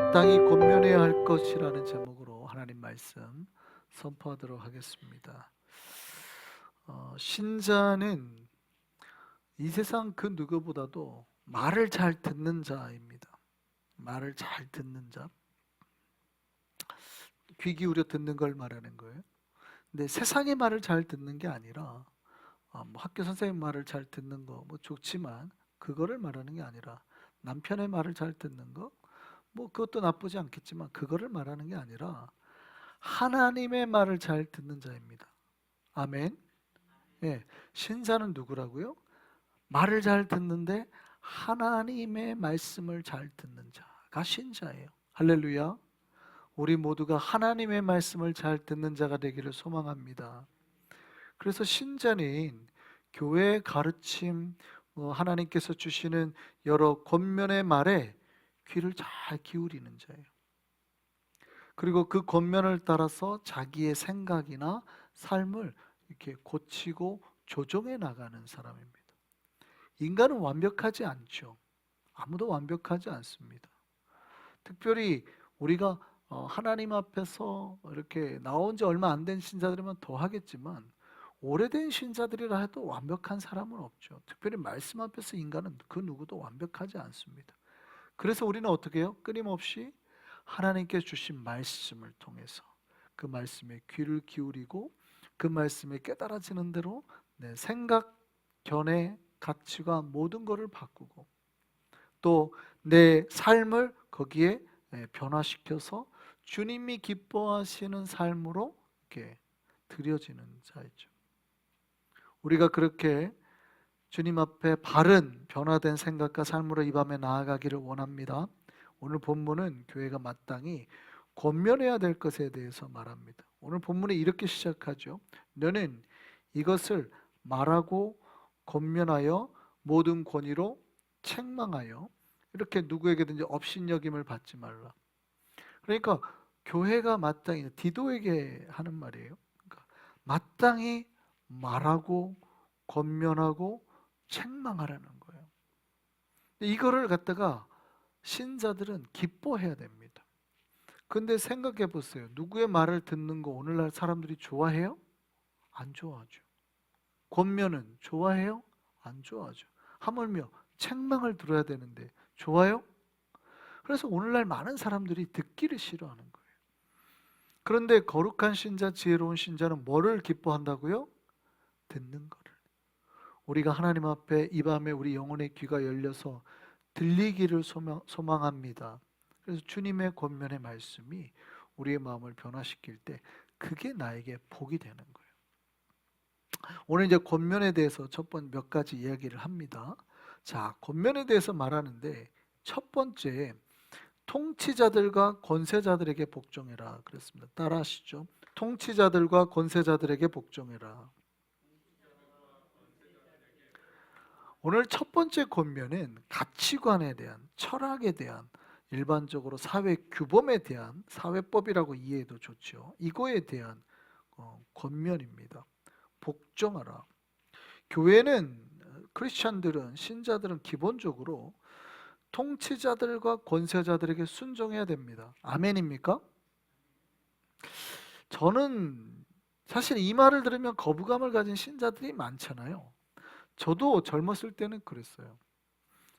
마땅히 권면해야 할 것이라는 제목으로 하나님 말씀 선포하도록 하겠습니다. 신자는 이 세상 그 누구보다도 말을 잘 듣는 자입니다. 말을 잘 듣는 자, 귀 기울여 듣는 걸 말하는 거예요. 근데 세상의 말을 잘 듣는 게 아니라 뭐 학교 선생님 말을 잘 듣는 거 뭐 좋지만 그거를 말하는 게 아니라 남편의 말을 잘 듣는 거 뭐 그것도 나쁘지 않겠지만 그거를 말하는 게 아니라 하나님의 말을 잘 듣는 자입니다. 아멘. 예, 신자는 누구라고요? 말을 잘 듣는데 하나님의 말씀을 잘 듣는 자가 신자예요. 할렐루야. 우리 모두가 하나님의 말씀을 잘 듣는 자가 되기를 소망합니다. 그래서 신자는 교회의 가르침, 하나님께서 주시는 여러 권면의 말에 귀를 잘 기울이는 자예요. 그리고 그 권면을 따라서 자기의 생각이나 삶을 이렇게 고치고 조정해 나가는 사람입니다. 인간은 완벽하지 않죠. 아무도 완벽하지 않습니다. 특별히 우리가 하나님 앞에서 이렇게 나온 지 얼마 안 된 신자들이면 더 하겠지만 오래된 신자들이라 해도 완벽한 사람은 없죠. 특별히 말씀 앞에서 인간은 그 누구도 완벽하지 않습니다. 그래서 우리는 어떻게 해요? 끊임없이 하나님께 주신 말씀을 통해서 그 말씀에 귀를 기울이고 그 말씀에 깨달아지는 대로 내 생각, 견해, 가치가 모든 것을 바꾸고 또 내 삶을 거기에 변화시켜서 주님이 기뻐하시는 삶으로 이렇게 드려지는 자이죠. 우리가 그렇게 주님 앞에 바른 변화된 생각과 삶으로 이 밤에 나아가기를 원합니다. 오늘 본문은 교회가 마땅히 권면해야 될 것에 대해서 말합니다. 오늘 본문이 이렇게 시작하죠. 너는 이것을 말하고 권면하여 모든 권위로 책망하여 이렇게 누구에게든지 업신여김을 받지 말라. 그러니까 교회가 마땅히 디도에게 하는 말이에요. 그러니까 마땅히 말하고 권면하고 책망하라는 거예요. 이거를 갖다가 신자들은 기뻐해야 됩니다. 근데 생각해 보세요. 누구의 말을 듣는 거 오늘날 사람들이 좋아해요? 안 좋아하죠. 권면은 좋아해요? 안 좋아하죠. 하물며 책망을 들어야 되는데 좋아요? 그래서 오늘날 많은 사람들이 듣기를 싫어하는 거예요. 그런데 거룩한 신자, 지혜로운 신자는 뭐를 기뻐한다고요? 듣는 거를. 우리가 하나님 앞에 이 밤에 우리 영혼의 귀가 열려서 들리기를 소망합니다. 그래서 주님의 권면의 말씀이 우리의 마음을 변화시킬 때 그게 나에게 복이 되는 거예요. 오늘 이제 권면에 대해서 첫 번째 몇 가지 이야기를 합니다. 자, 권면에 대해서 말하는데 첫 번째 통치자들과 권세자들에게 복종해라 그랬습니다. 따라하시죠. 통치자들과 권세자들에게 복종해라. 오늘 첫 번째 권면은 가치관에 대한, 철학에 대한, 일반적으로 사회 규범에 대한, 사회법이라고 이해해도 좋죠. 이거에 대한 권면입니다. 복종하라. 교회는 크리스찬들은, 신자들은 기본적으로 통치자들과 권세자들에게 순종해야 됩니다. 아멘입니까? 저는 사실 이 말을 들으면 거부감을 가진 신자들이 많잖아요. 저도 젊었을 때는 그랬어요.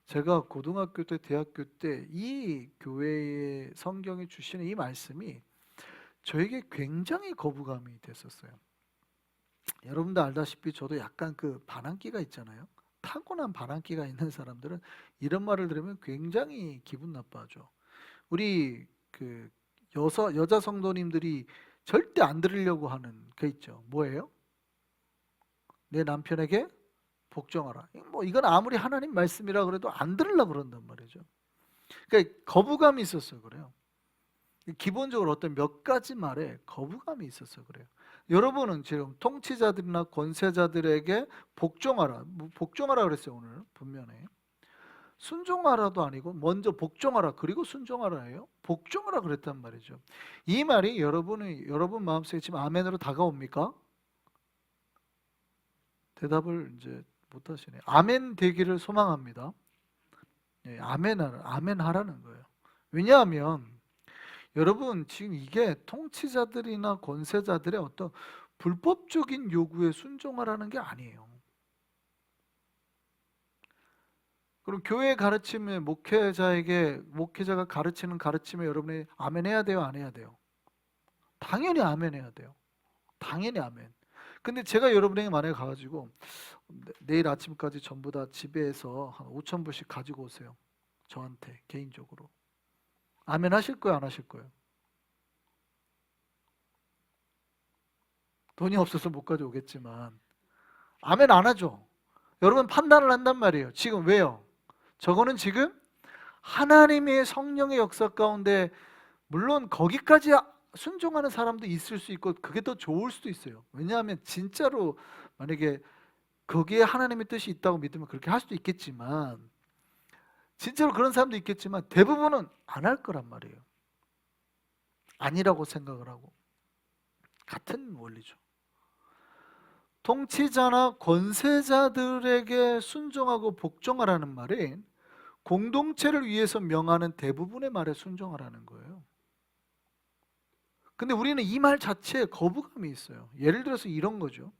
제가 고등학교 때, 대학교 때 이 교회의 성경이 주시는 이 말씀이 저에게 굉장히 거부감이 됐었어요. 여러분도 알다시피 저도 약간 그 반항기가 있잖아요. 타고난 반항기가 있는 사람들은 이런 말을 들으면 굉장히 기분 나빠하죠. 우리 그 여자 성도님들이 절대 안 들으려고 하는 게 있죠. 뭐예요? 내 남편에게 복종하라. 뭐 이건 아무리 하나님 말씀이라 그래도 안 들으려고 그런단 말이죠. 그러니까 거부감이 있었어요. 그래요. 기본적으로 어떤 몇 가지 말에 거부감이 있어서 그래요. 여러분은 지금 통치자들이나 권세자들에게 복종하라. 복종하라 그랬어요. 오늘 분명히. 순종하라도 아니고 먼저 복종하라 그리고 순종하라예요. 복종하라 그랬단 말이죠. 이 말이 여러분 마음속에 지금 아멘으로 다가옵니까? 대답을 이제 못 하시네. 아멘 되기를 소망합니다. 예, 아멘 하라는 거예요. 왜냐하면 여러분, 지금 이게 통치자들이나 권세자들의 어떤 불법적인 요구에 순종하라는 게 아니에요. 그럼 교회 가르침에 목회자가 가르치는 가르침에 여러분이 아멘 해야 돼요, 안 해야 돼요? 당연히 아멘 해야 돼요. 당연히 아멘. 근데 제가 여러분에게 만약에 가가지고 내일 아침까지 전부 다 집에서 한 5천 불씩 가지고 오세요. 저한테 개인적으로. 아멘 하실 거예요, 안 하실 거예요? 돈이 없어서 못 가져오겠지만 아멘 안 하죠. 여러분 판단을 한단 말이에요. 지금 왜요? 저거는 지금 하나님의 성령의 역사 가운데 물론 거기까지 순종하는 사람도 있을 수 있고 그게 더 좋을 수도 있어요. 왜냐하면 진짜로 만약에 거기에 하나님의 뜻이 있다고 믿으면 그렇게 할 수도 있겠지만 진짜로 그런 사람도 있겠지만 대부분은 안 할 거란 말이에요. 아니라고 생각을 하고. 같은 원리죠. 통치자나 권세자들에게 순종하고 복종하라는 말은 공동체를 위해서 명하는 대부분의 말에 순종하라는 거예요. 근데 우리는 이 말 자체에 거부감이 있어요. 예를 들어서 이런 거죠.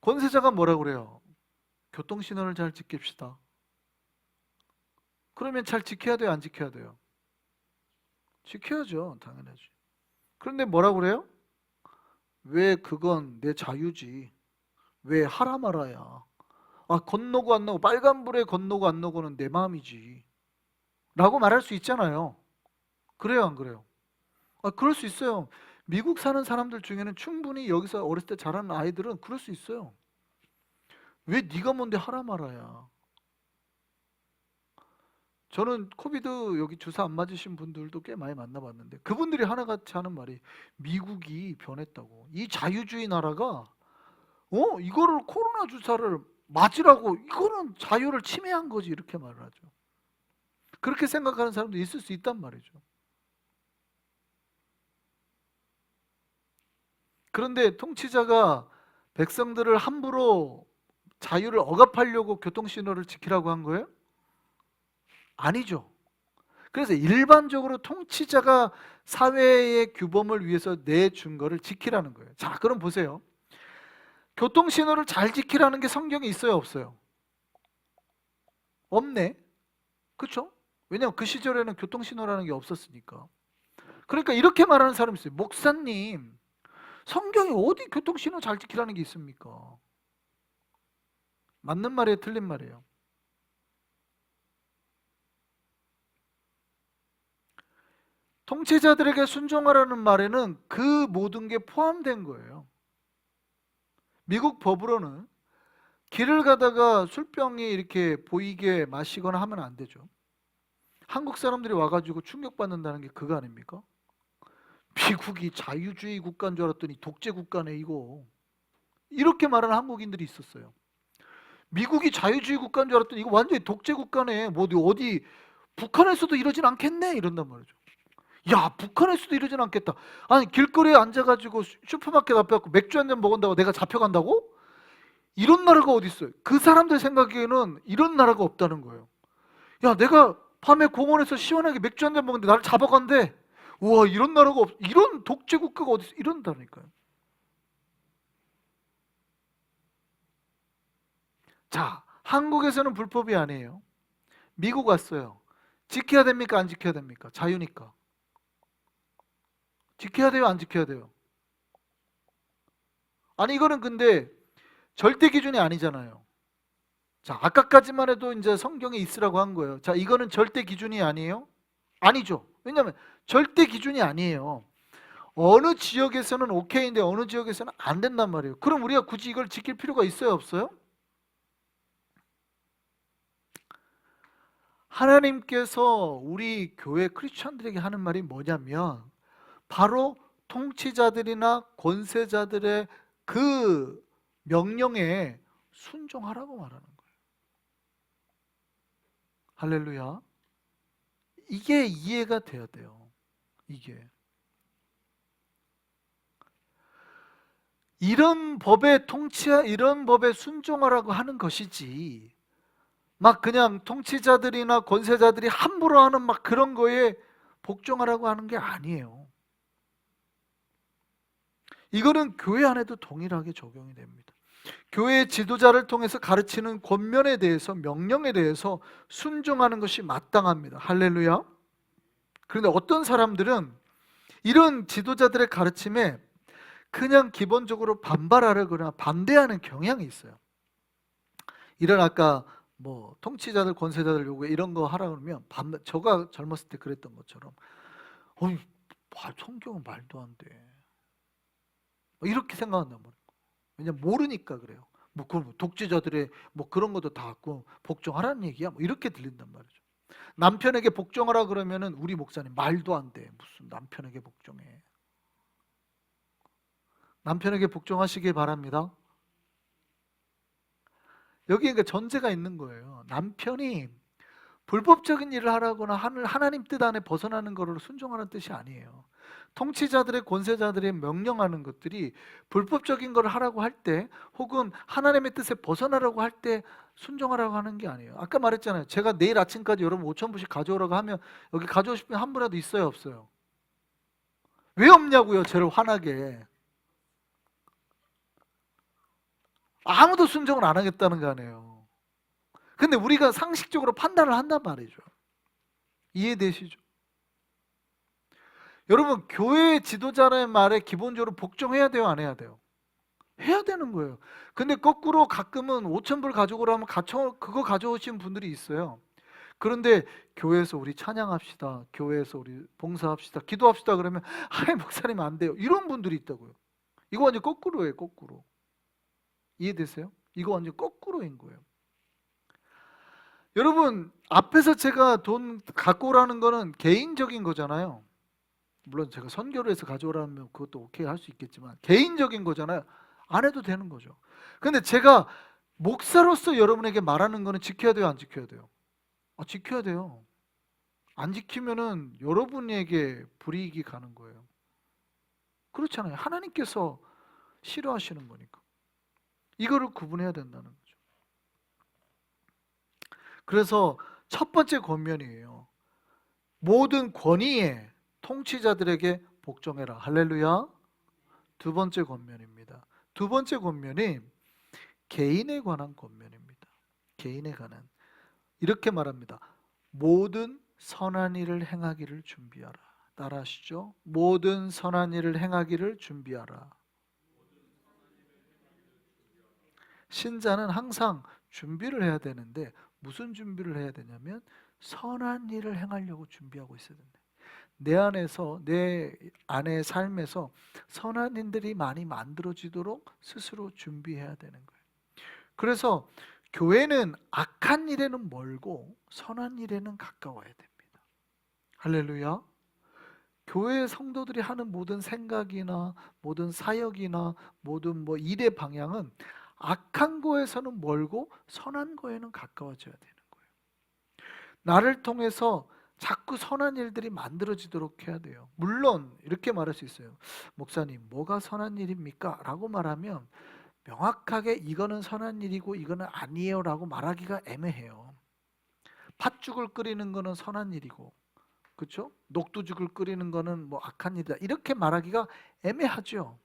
권세자가 뭐라고 그래요? 교통신호를 잘 지킵시다. 그러면 잘 지켜야 돼요, 안 지켜야 돼요? 지켜야죠, 당연하지. 그런데 뭐라고 그래요? 왜 그건 내 자유지. 왜 하라 말아야. 건너고 안 나고 빨간불에 건너고 안 나고는 내 마음이지 라고 말할 수 있잖아요. 그래요, 안 그래요? 그럴 수 있어요. 미국 사는 사람들 중에는 충분히 여기서 어렸을 때 자라는 아이들은 그럴 수 있어요. 왜 네가 뭔데 하라 말아야. 저는 코비드 여기 주사 안 맞으신 분들도 꽤 많이 만나봤는데 그분들이 하나같이 하는 말이 미국이 변했다고. 이 자유주의 나라가 이거를 코로나 주사를 맞으라고 이거는 자유를 침해한 거지 이렇게 말을 하죠. 그렇게 생각하는 사람도 있을 수 있단 말이죠. 그런데 통치자가 백성들을 함부로 자유를 억압하려고 교통신호를 지키라고 한 거예요? 아니죠. 그래서 일반적으로 통치자가 사회의 규범을 위해서 내준 거를 지키라는 거예요. 자, 그럼 보세요. 교통신호를 잘 지키라는 게 성경에 있어요, 없어요? 없네. 그렇죠? 왜냐하면 그 시절에는 교통신호라는 게 없었으니까. 그러니까 이렇게 말하는 사람이 있어요. 목사님, 성경에 어디 교통신호 잘 지키라는 게 있습니까? 맞는 말이에요, 틀린 말이에요? 통치자들에게 순종하라는 말에는 그 모든 게 포함된 거예요. 미국 법으로는 길을 가다가 술병이 이렇게 보이게 마시거나 하면 안 되죠. 한국 사람들이 와가지고 충격받는다는 게 그거 아닙니까? 미국이 자유주의 국가인 줄 알았더니 독재 국가네 이거. 이렇게 말하는 한국인들이 있었어요. 미국이 자유주의 국가인 줄 알았더니 이거 완전히 독재 국가네. 뭐 어디 북한에서도 이러진 않겠네 이런단 말이죠. 야, 북한에서도 이러진 않겠다. 아니 길거리에 앉아가지고 슈퍼마켓 앞에 갖고 맥주 한 잔 먹은다고 내가 잡혀간다고? 이런 나라가 어디 있어요? 그 사람들 생각에는 이런 나라가 없다는 거예요. 야, 내가 밤에 공원에서 시원하게 맥주 한 잔 먹는데 나를 잡아간대. 우와, 이런 나라가 이런 독재 국가가 어디 있어? 이런다니까요. 자, 한국에서는 불법이 아니에요. 미국 왔어요. 지켜야 됩니까? 안 지켜야 됩니까? 자유니까. 지켜야 돼요? 안 지켜야 돼요? 아니 이거는 근데 절대 기준이 아니잖아요. 자, 아까까지만 해도 이제 성경에 있으라고 한 거예요. 자, 이거는 절대 기준이 아니에요? 아니죠. 왜냐하면 절대 기준이 아니에요. 어느 지역에서는 오케이인데 어느 지역에서는 안 된단 말이에요. 그럼 우리가 굳이 이걸 지킬 필요가 있어요, 없어요? 하나님께서 우리 교회 크리스천들에게 하는 말이 뭐냐면 바로 통치자들이나 권세자들의 그 명령에 순종하라고 말하는 거예요. 할렐루야. 이게 이해가 돼야 돼요. 이게 이런 법에 이런 법에 순종하라고 하는 것이지 막 그냥 통치자들이나 권세자들이 함부로 하는 막 그런 거에 복종하라고 하는 게 아니에요. 이거는 교회 안에도 동일하게 적용이 됩니다. 교회 지도자를 통해서 가르치는 권면에 대해서, 명령에 대해서 순종하는 것이 마땅합니다. 할렐루야. 그런데 어떤 사람들은 이런 지도자들의 가르침에 그냥 기본적으로 반발하거나 반대하는 경향이 있어요. 이런 아까 뭐 통치자들, 권세자들 요구에 이런 거 하라 그러면 저가 젊었을 때 그랬던 것처럼 어이, 성경은 말도 안 돼. 이렇게 생각한단 말이에요. 왜냐면 모르니까 그래요. 뭐 그럼 독재자들의 뭐 그런 것도 다 갖고 복종하라는 얘기야. 뭐 이렇게 들린단 말이죠. 남편에게 복종하라 그러면은 우리 목사님 말도 안 돼. 무슨 남편에게 복종해. 남편에게 복종하시길 바랍니다. 여기에 그러니까 전제가 있는 거예요. 남편이 불법적인 일을 하라거나 하나님 뜻 안에 벗어나는 거를 순종하는 뜻이 아니에요. 통치자들의, 권세자들의 명령하는 것들이 불법적인 걸 하라고 할 때, 혹은 하나님의 뜻에 벗어나라고 할 때 순종하라고 하는 게 아니에요. 아까 말했잖아요. 제가 내일 아침까지 여러분 5,000불씩 가져오라고 하면 여기 가져오실 분 한 분이라도 있어요, 없어요? 왜 없냐고요, 저를 화나게. 아무도 순종을 안 하겠다는 거 아니에요. 근데 우리가 상식적으로 판단을 한단 말이죠. 이해되시죠? 여러분, 교회 지도자의 말에 기본적으로 복종해야 돼요, 안 해야 돼요? 해야 되는 거예요. 근데 거꾸로 가끔은 5,000불 가져오라면 그거 가져오신 분들이 있어요. 그런데 교회에서 우리 찬양합시다, 교회에서 우리 봉사합시다, 기도합시다 그러면 아이 목사님 안 돼요, 이런 분들이 있다고요. 이거 완전 거꾸로예요, 거꾸로. 이해되세요? 이거 완전 거꾸로인 거예요. 여러분, 앞에서 제가 돈 갖고 오라는 거는 개인적인 거잖아요. 물론 제가 선교를 해서 가져오라면 그것도 오케이 할 수 있겠지만 개인적인 거잖아요. 안 해도 되는 거죠. 근데 제가 목사로서 여러분에게 말하는 거는 지켜야 돼요, 안 지켜야 돼요? 지켜야 돼요. 안 지키면은 여러분에게 불이익이 가는 거예요. 그렇잖아요. 하나님께서 싫어하시는 거니까. 이거를 구분해야 된다는 거죠. 그래서 첫 번째 권면이에요. 모든 권위에 통치자들에게 복종해라. 할렐루야. 두 번째 권면입니다. 두 번째 권면이 개인에 관한 권면입니다. 개인에 관한. 이렇게 말합니다. 모든 선한 일을 행하기를 준비하라. 따라하시죠. 모든 선한 일을 행하기를 준비하라. 신자는 항상 준비를 해야 되는데 무슨 준비를 해야 되냐면 선한 일을 행하려고 준비하고 있어야 된다. 내 안에서, 내 안의 삶에서 선한 일들이 많이 만들어지도록 스스로 준비해야 되는 거예요. 그래서 교회는 악한 일에는 멀고 선한 일에는 가까워야 됩니다. 할렐루야. 교회 성도들이 하는 모든 생각이나 모든 사역이나 모든 뭐 일의 방향은 악한 거에서는 멀고 선한 거에는 가까워져야 되는 거예요. 나를 통해서 자꾸 선한 일들이 만들어지도록 해야 돼요. 물론 이렇게 말할 수 있어요. 목사님, 뭐가 선한 일입니까? 라고 말하면 명확하게 이거는 선한 일이고 이거는 아니에요 라고 말하기가 애매해요. 팥죽을 끓이는 거는 선한 일이고, 그렇죠? 녹두죽을 끓이는 거는 뭐 악한 일이다, 이렇게 말하기가 애매하죠.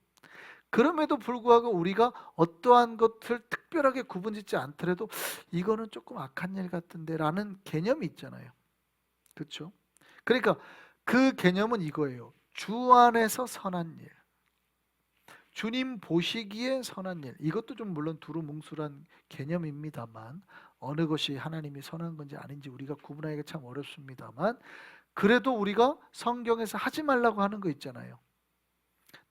그럼에도 불구하고 우리가 어떠한 것을 특별하게 구분짓지 않더라도 이거는 조금 악한 일 같은데 라는 개념이 있잖아요. 그렇죠? 그러니까 그 개념은 이거예요. 주 안에서 선한 일, 주님 보시기에 선한 일. 이것도 좀 물론 두루뭉술한 개념입니다만 어느 것이 하나님이 선한 건지 아닌지 우리가 구분하기가 참 어렵습니다만, 그래도 우리가 성경에서 하지 말라고 하는 거 있잖아요.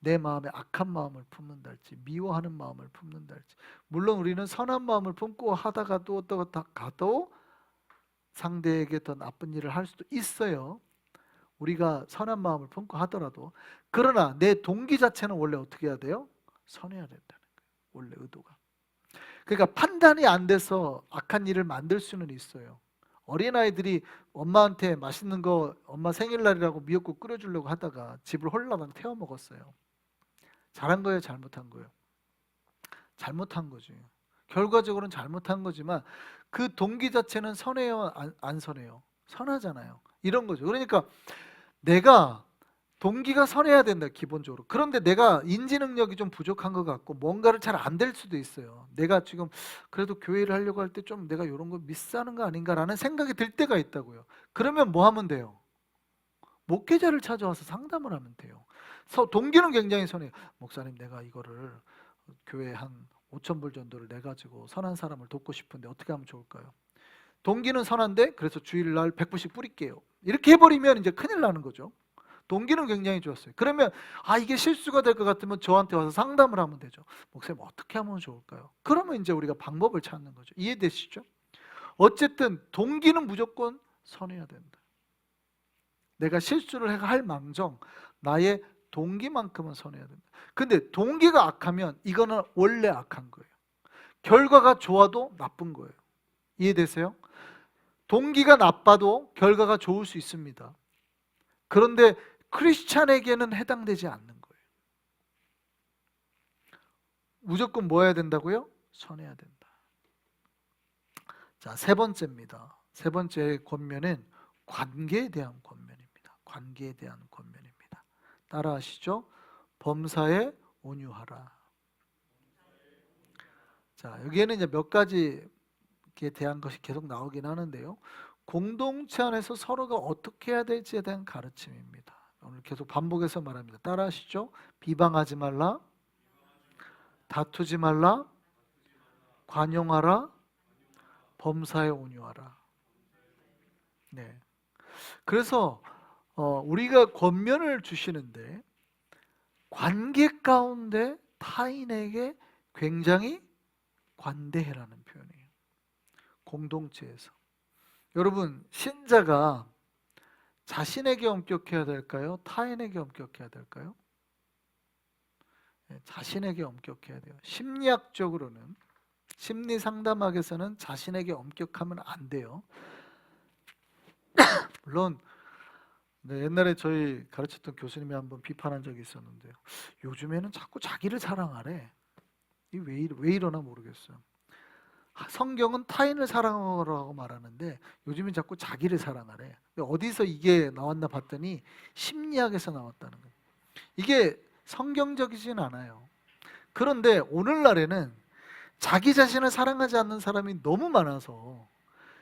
내 마음에 악한 마음을 품는다 할지, 미워하는 마음을 품는다 할지. 물론 우리는 선한 마음을 품고 하다가 또 가도 상대에게 더 나쁜 일을 할 수도 있어요. 우리가 선한 마음을 품고 하더라도. 그러나 내 동기 자체는 원래 어떻게 해야 돼요? 선해야 된다는 거예요. 원래 의도가. 그러니까 판단이 안 돼서 악한 일을 만들 수는 있어요. 어린아이들이 엄마한테 맛있는 거 엄마 생일날이라고 미역국 끓여주려고 하다가 집을 홀라당 태워 먹었어요. 잘한 거예요, 잘못한 거예요? 잘못한 거지. 결과적으로는 잘못한 거지만 그 동기 자체는 선해요, 안 선해요? 선하잖아요. 이런 거죠. 그러니까 내가 동기가 선해야 된다, 기본적으로. 그런데 내가 인지 능력이 좀 부족한 것 같고 뭔가를 잘 안 될 수도 있어요. 내가 지금 그래도 교회를 하려고 할 때 좀 내가 이런 거 미스하는 거 아닌가라는 생각이 들 때가 있다고요. 그러면 뭐 하면 돼요? 목회자를 찾아와서 상담을 하면 돼요. 동기는 굉장히 선해요. 목사님, 내가 이거를 교회 한 5천 불 정도를 내가지고 선한 사람을 돕고 싶은데 어떻게 하면 좋을까요? 동기는 선한데 그래서 주일날 100불씩 뿌릴게요. 이렇게 해버리면 이제 큰일 나는 거죠. 동기는 굉장히 좋았어요. 그러면 이게 실수가 될 것 같으면 저한테 와서 상담을 하면 되죠. 목사님, 어떻게 하면 좋을까요? 그러면 이제 우리가 방법을 찾는 거죠. 이해되시죠? 어쨌든 동기는 무조건 선해야 된다. 내가 실수를 할 망정 나의 동기만큼은 선해야 된다. 근데 동기가 악하면 이거는 원래 악한 거예요. 결과가 좋아도 나쁜 거예요. 이해되세요? 동기가 나빠도 결과가 좋을 수 있습니다. 그런데 크리스찬에게는 해당되지 않는 거예요. 무조건 뭐 해야 된다고요? 선해야 된다. 자, 세 번째입니다. 세 번째 권면은 관계에 대한 권면입니다. 관계에 대한 권면입니다. 따라하시죠. 범사에 온유하라. 자, 여기에는 이제 몇 가지에 대한 것이 계속 나오긴 하는데요. 공동체 안에서 서로가 어떻게 해야 될지에 대한 가르침입니다. 오늘 계속 반복해서 말합니다. 따라하시죠. 비방하지 말라, 다투지 말라, 관용하라, 범사에 온유하라. 네. 그래서 우리가 권면을 주시는데 관계 가운데 타인에게 굉장히 관대해라는 표현이에요. 공동체에서. 여러분, 신자가 자신에게 엄격해야 될까요? 타인에게 엄격해야 될까요? 네, 자신에게 엄격해야 돼요. 심리학적으로는, 심리 상담학에서는 자신에게 엄격하면 안 돼요. 물론 네, 옛날에 저희 가르쳤던 교수님이 한번 비판한 적이 있었는데요. 요즘에는 자꾸 자기를 사랑하래. 왜 이러나 모르겠어요. 성경은 타인을 사랑하라고 말하는데 요즘엔 자꾸 자기를 사랑하래. 어디서 이게 나왔나 봤더니 심리학에서 나왔다는 거예요. 이게 성경적이진 않아요. 그런데 오늘날에는 자기 자신을 사랑하지 않는 사람이 너무 많아서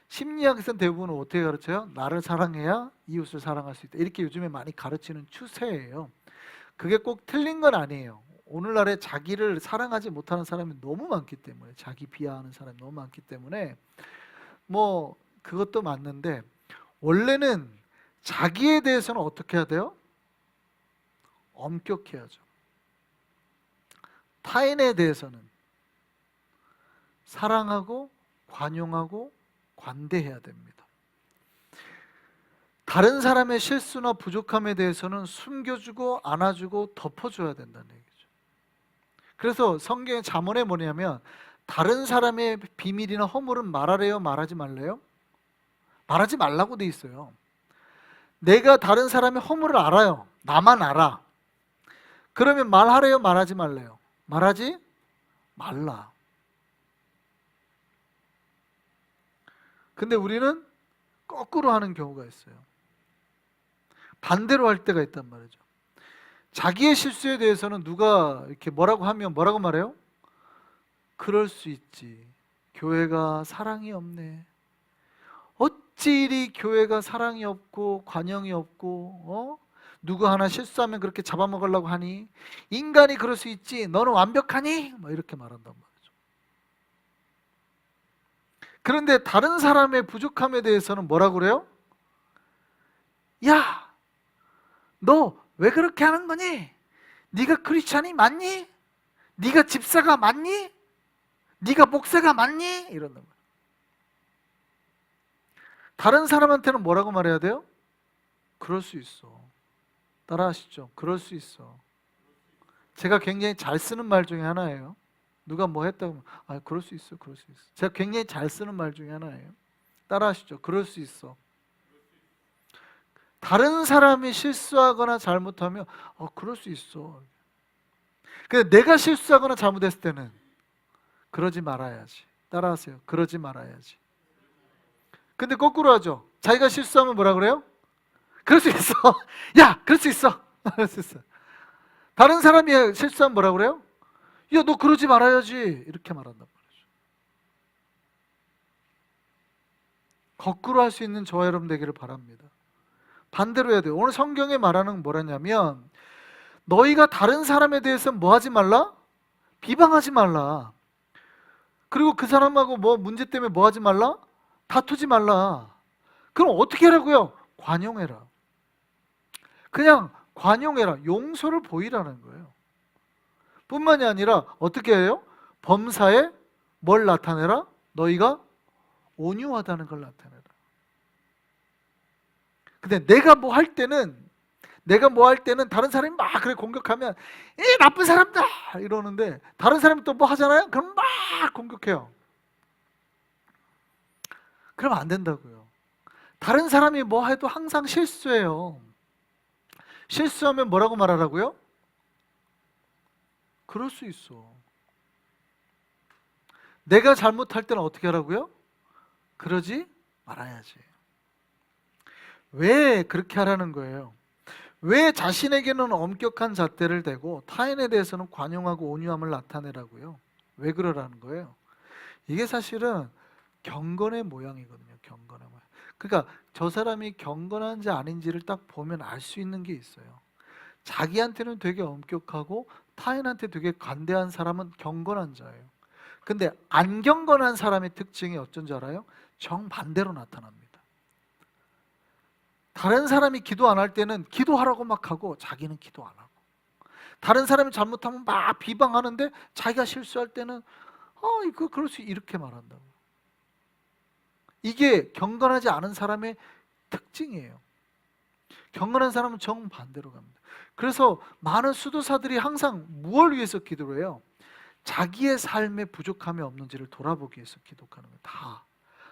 심리학에서는 대부분 어떻게 가르쳐요? 나를 사랑해야 이웃을 사랑할 수 있다. 이렇게 요즘에 많이 가르치는 추세예요. 그게 꼭 틀린 건 아니에요. 오늘날에 자기를 사랑하지 못하는 사람이 너무 많기 때문에, 자기 비하하는 사람이 너무 많기 때문에 뭐 그것도 맞는데, 원래는 자기에 대해서는 어떻게 해야 돼요? 엄격해야죠. 타인에 대해서는 사랑하고 관용하고 관대해야 됩니다. 다른 사람의 실수나 부족함에 대해서는 숨겨주고 안아주고 덮어줘야 된다는 얘기죠. 그래서 성경의 잠언에 뭐냐면 다른 사람의 비밀이나 허물은 말하래요, 말하지 말래요? 말하지 말라고 돼 있어요. 내가 다른 사람의 허물을 알아요. 나만 알아. 그러면 말하래요, 말하지 말래요? 말하지 말라. 근데 우리는 거꾸로 하는 경우가 있어요. 반대로 할 때가 있단 말이죠. 자기의 실수에 대해서는 누가 이렇게 뭐라고 하면 뭐라고 말해요? 그럴 수 있지. 교회가 사랑이 없네. 어찌 이리 교회가 사랑이 없고 관용이 없고 누구 하나 실수하면 그렇게 잡아먹으려고 하니? 인간이 그럴 수 있지. 너는 완벽하니? 뭐 이렇게 말한단 말이죠. 그런데 다른 사람의 부족함에 대해서는 뭐라고 그래요? 야, 너 왜 그렇게 하는 거니? 네가 크리스찬이 맞니? 네가 집사가 맞니? 네가 목사가 맞니? 이런단 말이에요. 다른 사람한테는 뭐라고 말해야 돼요? 그럴 수 있어. 따라하시죠. 그럴 수 있어. 제가 굉장히 잘 쓰는 말 중에 하나예요. 누가 뭐 했다고 하면 그럴 수 있어. 그럴 수 있어. 제가 굉장히 잘 쓰는 말 중에 하나예요. 따라하시죠. 그럴 수 있어. 다른 사람이 실수하거나 잘못하면 그럴 수 있어. 근데 내가 실수하거나 잘못했을 때는 그러지 말아야지. 따라하세요. 그러지 말아야지. 근데 거꾸로 하죠. 자기가 실수하면 뭐라 그래요? 그럴 수 있어. 야, 그럴 수 있어. 그럴 수 있어. 다른 사람이 실수하면 뭐라 그래요? 야, 너 그러지 말아야지. 이렇게 말한단 말이죠. 거꾸로 할 수 있는 저와 여러분 되기를 바랍니다. 반대로 해야 돼요. 오늘 성경에 말하는 건 뭐라냐면 너희가 다른 사람에 대해서 뭐 하지 말라? 비방하지 말라. 그리고 그 사람하고 뭐 문제 때문에 뭐 하지 말라? 다투지 말라. 그럼 어떻게 하라고요? 관용해라. 그냥 관용해라. 용서를 보이라는 거예요. 뿐만이 아니라 어떻게 해요? 범사에 뭘 나타내라? 너희가 온유하다는 걸 나타내라. 근데 내가 뭐 할 때는 다른 사람이 막 그래 공격하면 이 나쁜 사람다 이러는데 다른 사람이 또 뭐 하잖아요? 그럼 막 공격해요. 그러면 안 된다고요. 다른 사람이 뭐 해도 항상 실수해요. 실수하면 뭐라고 말하라고요? 그럴 수 있어. 내가 잘못할 때는 어떻게 하라고요? 그러지 말아야지. 왜 그렇게 하라는 거예요? 왜 자신에게는 엄격한 잣대를 대고 타인에 대해서는 관용하고 온유함을 나타내라고요? 왜 그러라는 거예요? 이게 사실은 경건의 모양이거든요. 경건의 모양. 그러니까 저 사람이 경건한지 아닌지를 딱 보면 알 수 있는 게 있어요. 자기한테는 되게 엄격하고 타인한테 되게 관대한 사람은 경건한 자예요. 근데 안 경건한 사람의 특징이 어쩐지 알아요? 정반대로 나타납니다. 다른 사람이 기도 안 할 때는 기도하라고 막 하고 자기는 기도 안 하고, 다른 사람이 잘못하면 막 비방하는데 자기가 실수할 때는 이거 그럴 수 이렇게 말한다고. 이게 경건하지 않은 사람의 특징이에요. 경건한 사람은 정반대로 갑니다. 그래서 많은 수도사들이 항상 무엇을 위해서 기도를 해요? 자기의 삶에 부족함이 없는지를 돌아보기 위해서 기도하는 거예요. 다.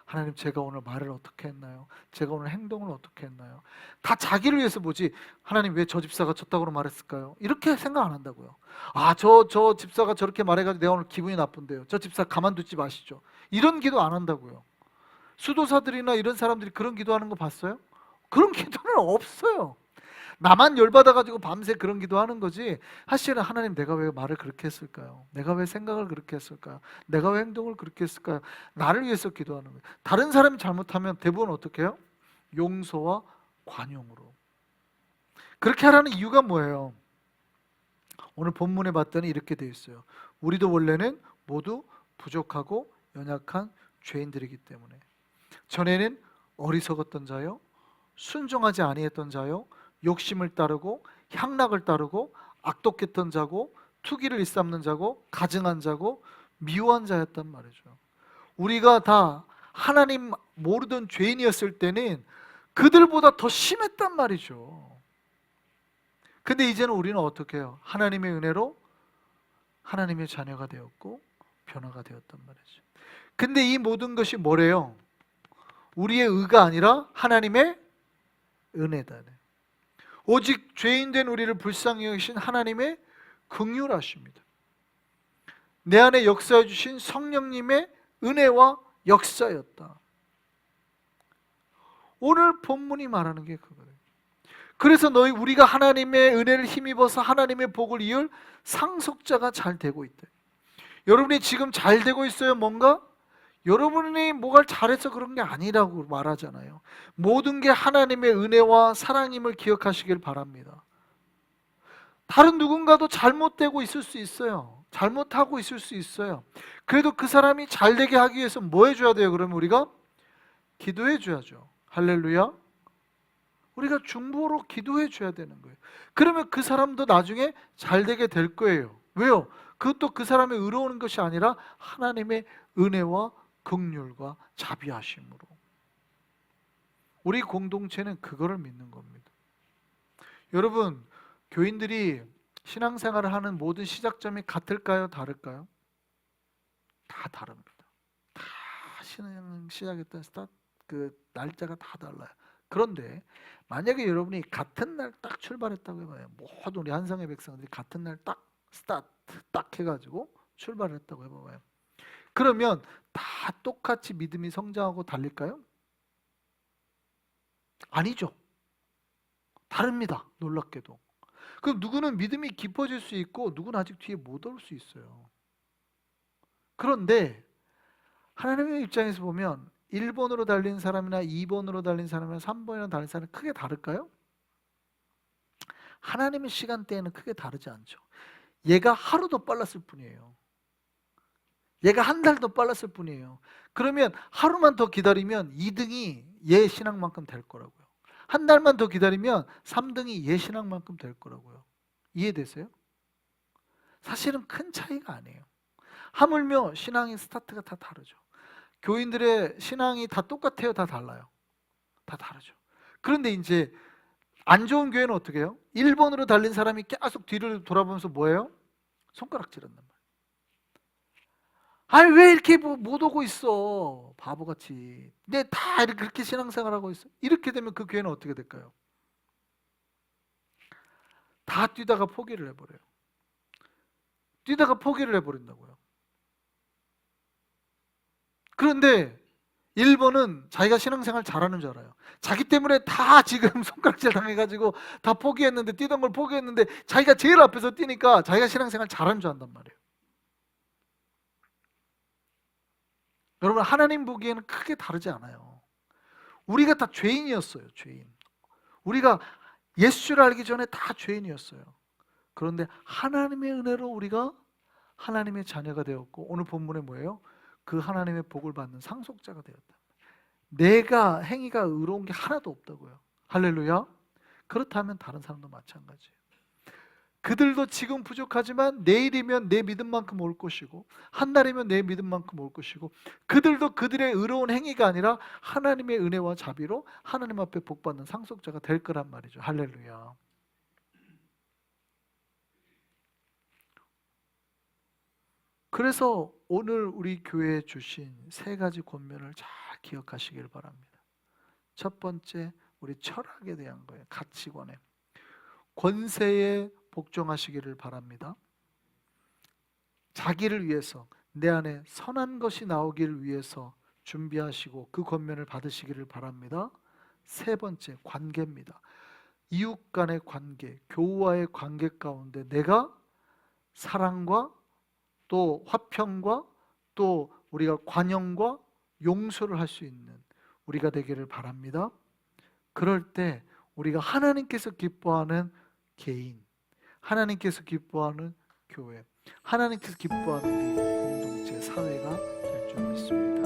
하나님, 제가 오늘 말을 어떻게 했나요? 제가 오늘 행동을 어떻게 했나요? 다 자기를 위해서 보지, 하나님 왜 저 집사가 저따구로 말했을까요? 이렇게 생각 안 한다고요. 저 집사가 저렇게 말해가지고 내가 오늘 기분이 나쁜데요. 저 집사 가만두지 마시죠. 이런 기도 안 한다고요. 수도사들이나 이런 사람들이 그런 기도하는 거 봤어요? 그런 기도는 없어요. 나만 열받아가지고 밤새 그런 기도하는 거지, 사실은 하나님 내가 왜 말을 그렇게 했을까요? 내가 왜 생각을 그렇게 했을까요? 내가 왜 행동을 그렇게 했을까요? 나를 위해서 기도하는 거예요. 다른 사람이 잘못하면 대부분 어떻게 해요? 용서와 관용으로. 그렇게 하라는 이유가 뭐예요? 오늘 본문에 봤더니 이렇게 되어 있어요. 우리도 원래는 모두 부족하고 연약한 죄인들이기 때문에 전에는 어리석었던 자요, 순종하지 아니했던 자요, 욕심을 따르고 향락을 따르고 악독했던 자고 투기를 일삼는 자고 가증한 자고 미워한 자였단 말이죠. 우리가 다 하나님 모르던 죄인이었을 때는 그들보다 더 심했단 말이죠. 근데 이제는 우리는 어떻게 해요? 하나님의 은혜로 하나님의 자녀가 되었고 변화가 되었단 말이죠. 근데 이 모든 것이 뭐래요? 우리의 의가 아니라 하나님의 은혜다. 오직 죄인된 우리를 불쌍히 여기신 하나님의 긍휼하십니다. 내 안에 역사해 주신 성령님의 은혜와 역사였다. 오늘 본문이 말하는 게 그거예요. 그래서 우리가 하나님의 은혜를 힘입어서 하나님의 복을 이을 상속자가 잘 되고 있다. 여러분이 지금 잘 되고 있어요? 뭔가? 여러분이 뭐가 잘해서 그런 게 아니라고 말하잖아요. 모든 게 하나님의 은혜와 사랑임을 기억하시길 바랍니다. 다른 누군가도 잘못되고 있을 수 있어요. 잘못하고 있을 수 있어요. 그래도 그 사람이 잘되게 하기 위해서 뭐 해줘야 돼요? 그러면 우리가 기도해 줘야죠. 할렐루야. 우리가 중보로 기도해 줘야 되는 거예요. 그러면 그 사람도 나중에 잘되게 될 거예요. 왜요? 그것도 그 사람의 의로운 것이 아니라 하나님의 은혜와 긍휼과 자비하심으로. 우리 공동체는 그거를 믿는 겁니다. 여러분, 교인들이 신앙생활을 하는 모든 시작점이 같을까요? 다를까요? 다 다릅니다. 다 신앙 시작했던 그 날짜가 다 달라요. 그런데 만약에 여러분이 같은 날 딱 출발했다고 해봐요. 모든 우리 한성의 백성들이 같은 날 딱 스타트 딱 해가지고 출발했다고 해봐요. 그러면 다 똑같이 믿음이 성장하고 달릴까요? 아니죠. 다릅니다. 놀랍게도. 그럼 누구는 믿음이 깊어질 수 있고 누구는 아직 뒤에 못 올 수 있어요. 그런데 하나님의 입장에서 보면 1번으로 달린 사람이나 2번으로 달린 사람이나 3번이나 달린 사람이 크게 다를까요? 하나님의 시간대에는 크게 다르지 않죠. 얘가 하루 더 빨랐을 뿐이에요. 얘가 한 달 더 빨랐을 뿐이에요. 그러면 하루만 더 기다리면 2등이 얘 신앙만큼 될 거라고요. 한 달만 더 기다리면 3등이 얘 신앙만큼 될 거라고요. 이해되세요? 사실은 큰 차이가 아니에요. 하물며 신앙의 스타트가 다 다르죠. 교인들의 신앙이 다 똑같아요? 다 달라요? 다 다르죠. 그런데 이제 안 좋은 교회는 어떻게 해요? 1번으로 달린 사람이 계속 뒤를 돌아보면서 뭐예요? 손가락질한단 말이에요. 아니 왜 이렇게 못 오고 있어 바보같이. 내 다 이렇게 그렇게 신앙생활하고 있어. 이렇게 되면 그 교회는 어떻게 될까요? 다 뛰다가 포기를 해버려요. 뛰다가 포기를 해버린다고요. 그런데 1번은 자기가 신앙생활 잘하는 줄 알아요. 자기 때문에 다 지금 손가락질 당해가지고 다 포기했는데, 뛰던 걸 포기했는데 자기가 제일 앞에서 뛰니까 자기가 신앙생활 잘하는 줄 안단 말이에요. 여러분, 하나님 보기에는 크게 다르지 않아요. 우리가 다 죄인이었어요. 죄인. 우리가 예수를 알기 전에 다 죄인이었어요. 그런데 하나님의 은혜로 우리가 하나님의 자녀가 되었고, 오늘 본문에 뭐예요? 그 하나님의 복을 받는 상속자가 되었다. 내가 행위가 의로운 게 하나도 없다고요. 할렐루야. 그렇다면 다른 사람도 마찬가지예요. 그들도 지금 부족하지만 내일이면 내 믿음만큼 올 것이고, 한 달이면 내 믿음만큼 올 것이고, 그들도 그들의 의로운 행위가 아니라 하나님의 은혜와 자비로 하나님 앞에 복받는 상속자가 될 거란 말이죠. 할렐루야. 그래서 오늘 우리 교회에 주신 세 가지 권면을 잘 기억하시길 바랍니다. 첫 번째, 우리 철학에 대한 거예요. 가치관에. 권세에 복종하시기를 바랍니다. 자기를 위해서, 내 안에 선한 것이 나오기를 위해서 준비하시고 그 권면을 받으시기를 바랍니다. 세 번째, 관계입니다. 이웃 간의 관계, 교우와의 관계 가운데 내가 사랑과 또 화평과 또 우리가 관용과 용서를 할 수 있는 우리가 되기를 바랍니다. 그럴 때 우리가 하나님께서 기뻐하는 개인, 하나님께서 기뻐하는 교회, 하나님께서 기뻐하는 우리 공동체, 사회가 될 줄 믿습니다.